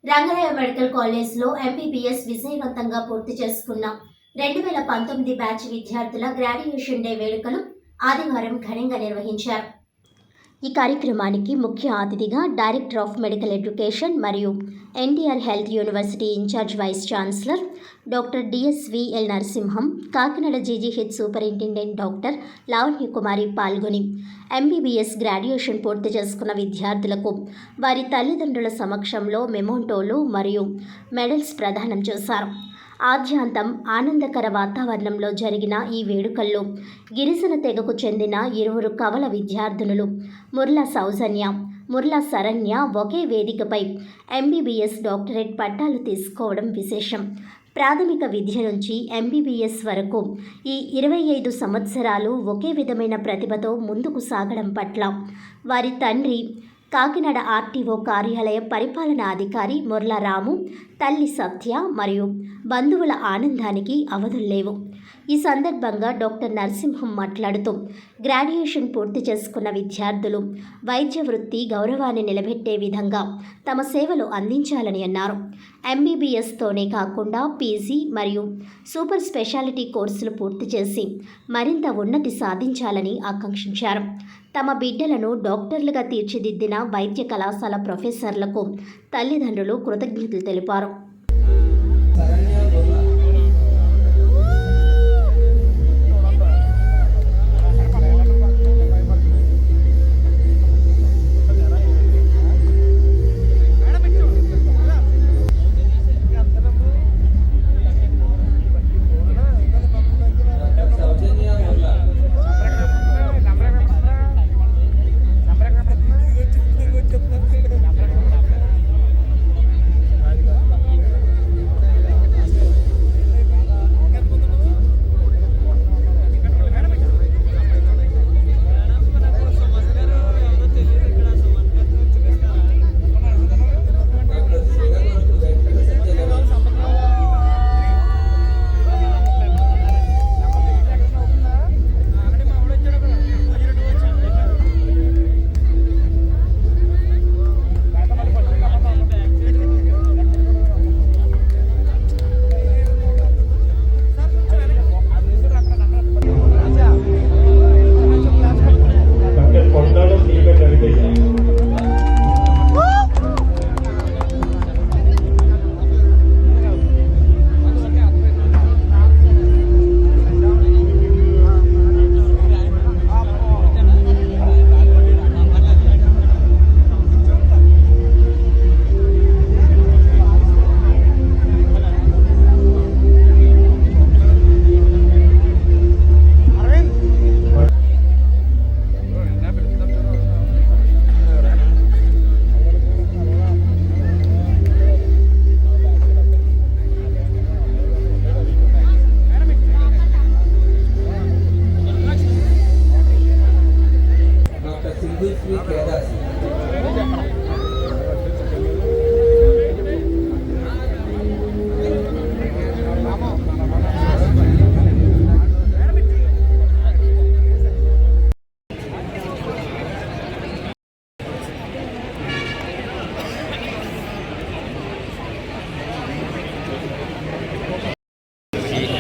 Rangaraya medical కాలేజ్లో MBBS విజయవంతంగా పూర్తి చేసుకున్న 2019 బ్యాచ్ విద్యార్థుల గ్రాడ్యుయేషన్ డే వేడుకలు ఆదివారం ఘనంగా నిర్వహించారు. ఈ కార్యక్రమానికి ముఖ్య అతిథిగా డైరెక్టర్ ఆఫ్ మెడికల్ ఎడ్యుకేషన్ మరియు NTR health university in-charge vice chancellor doctor DSVL Narasimham, Kakinada GGH superintendent doctor Lavanyakumari పాల్గొని ఎంబీబీఎస్ గ్రాడ్యుయేషన్ పూర్తి చేసుకున్న విద్యార్థులకు వారి తల్లిదండ్రుల సమక్షంలో మెమోంటోలు మరియు మెడల్స్ ప్రదానం చేశారు. ఆద్యాంతం ఆనందకర వాతావరణంలో జరిగిన ఈ వేడుకల్లో గిరిజన తెగకు చెందిన ఇరువురు కవల విద్యార్థినులు ముర్లా సౌజన్య, ముర్లా శరణ్య ఒకే వేదికపై ఎంబీబీఎస్ డాక్టరేట్ పట్టాలు తీసుకోవడం విశేషం. ప్రాథమిక విద్య నుంచి ఎంబీబీఎస్ వరకు ఈ 25 సంవత్సరాలు ఒకే విధమైన ప్రతిభతో ముందుకు సాగడం పట్ల వారి తండ్రి కాకినాడ ఆర్టీఓ కార్యాలయ పరిపాలనా అధికారి ముర్లా రాము, తల్లి సత్య మరియు బంధువుల ఆనందానికి అవధుల్లేవు. ఈ సందర్భంగా డాక్టర్ నరసింహం మాట్లాడుతూ గ్రాడ్యుయేషన్ పూర్తి చేసుకున్న విద్యార్థులు వైద్య వృత్తి గౌరవాన్ని నిలబెట్టే విధంగా తమ సేవలు అందించాలని అన్నారు. ఎంబీబీఎస్తోనే కాకుండా పీజీ మరియు సూపర్ స్పెషాలిటీ కోర్సులు పూర్తి చేసి మరింత ఉన్నతి సాధించాలని ఆకాంక్షించారు. తమ బిడ్డలను డాక్టర్లుగా తీర్చిదిద్దిన వైద్య కళాశాల ప్రొఫెసర్లకు తల్లిదండ్రులు కృతజ్ఞతలు తెలిపారు.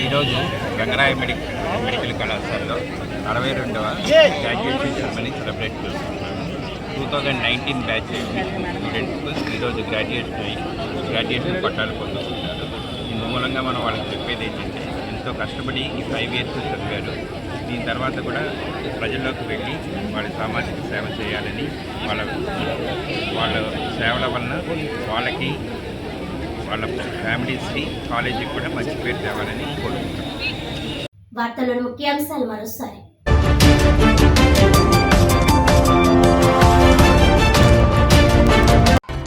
ఈరోజు రంగరాయ మెడికల్ కళాశాలలో 62వ గ్రాడ్యుయేషన్ సెరమనీ సెలబ్రేట్ చేస్తున్నాము. 2019 బ్యాచ్ స్టూడెంట్స్ ఈరోజు గ్రాడ్యుయేషన్ పట్టాలు పొందుతున్నారు. ఇందు మూలంగా మనం వాళ్ళకి చెప్పేది ఏంటంటే, ఎంతో కష్టపడి ఈ 5 years చదివారు. దీని తర్వాత కూడా ప్రజల్లోకి వెళ్ళి వాళ్ళ సామాజిక సేవ చేయాలని, వాళ్ళ సేవల వలన వాళ్ళకి, వాళ్ళ ఫ్యామిలీస్కి, కాలేజీకి కూడా మంచి పేరు తేవాలని కోరుకుంటున్నాం. వార్తలను ముఖ్యాంశాలు మరోసారి.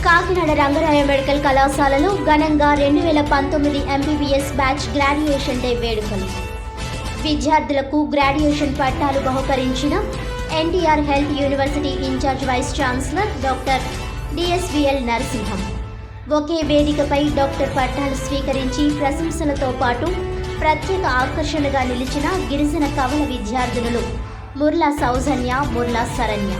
కాకినాడ రంగరాయ మెడికల్ కళాశాలలో ఘనంగా 2019 ఎంబీబీఎస్ బ్యాచ్ గ్రాడ్యుయేషన్ డే వేడుకలు. విద్యార్థులకు గ్రాడ్యుయేషన్ పట్టాలు బహుకరించిన NTR health university in-charge vice chancellor doctor DSVL Narasimham ఒకే వేదికపై డాక్టర్ పట్టాలు స్వీకరించి ప్రశంసలతో పాటు ప్రత్యేక ఆకర్షణగా నిలిచిన గిరిజన కవల విద్యార్థినులు ముర్లా సౌజన్య, ముర్లా శరణ్య.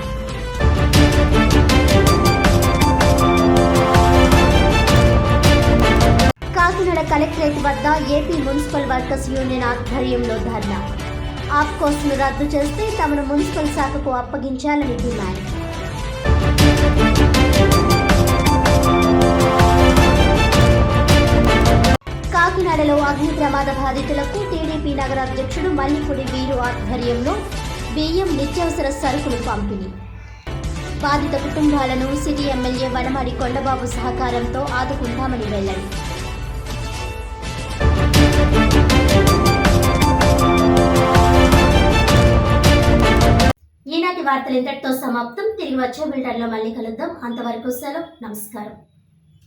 కలెక్టరేట్ వద్ద ఏపీ మున్సిపల్ వర్కర్స్ యూనియన్ ఆధ్వర్యంలో ధర్నా. ఆప్కోస్ను రద్దు చేస్తే తమను మున్సిపల్ శాఖకు అప్పగించాలని డిమాండ్. కాకినాడలో అగ్ని ప్రమాద బాధితులకు టీడీపీ నగర అధ్యక్షుడు మల్లిపూడి వీరు ఆధ్వర్యంలో బియ్యం, నిత్యావసర సరుకులు పంపిణీ. బాధిత కుటుంబాలను సిటీ ఎమ్మెల్యే వనమాడి కొండబాబు సహకారంతో ఆదుకుంటామని వెల్లడి. ఈనాటి వార్తలు ఇంతటితో సమాప్తం. తిరిగి వచ్చే బిల్టర్లో మళ్ళీ కలుద్దాం. అంతవరకు సెలవు. నమస్కారం.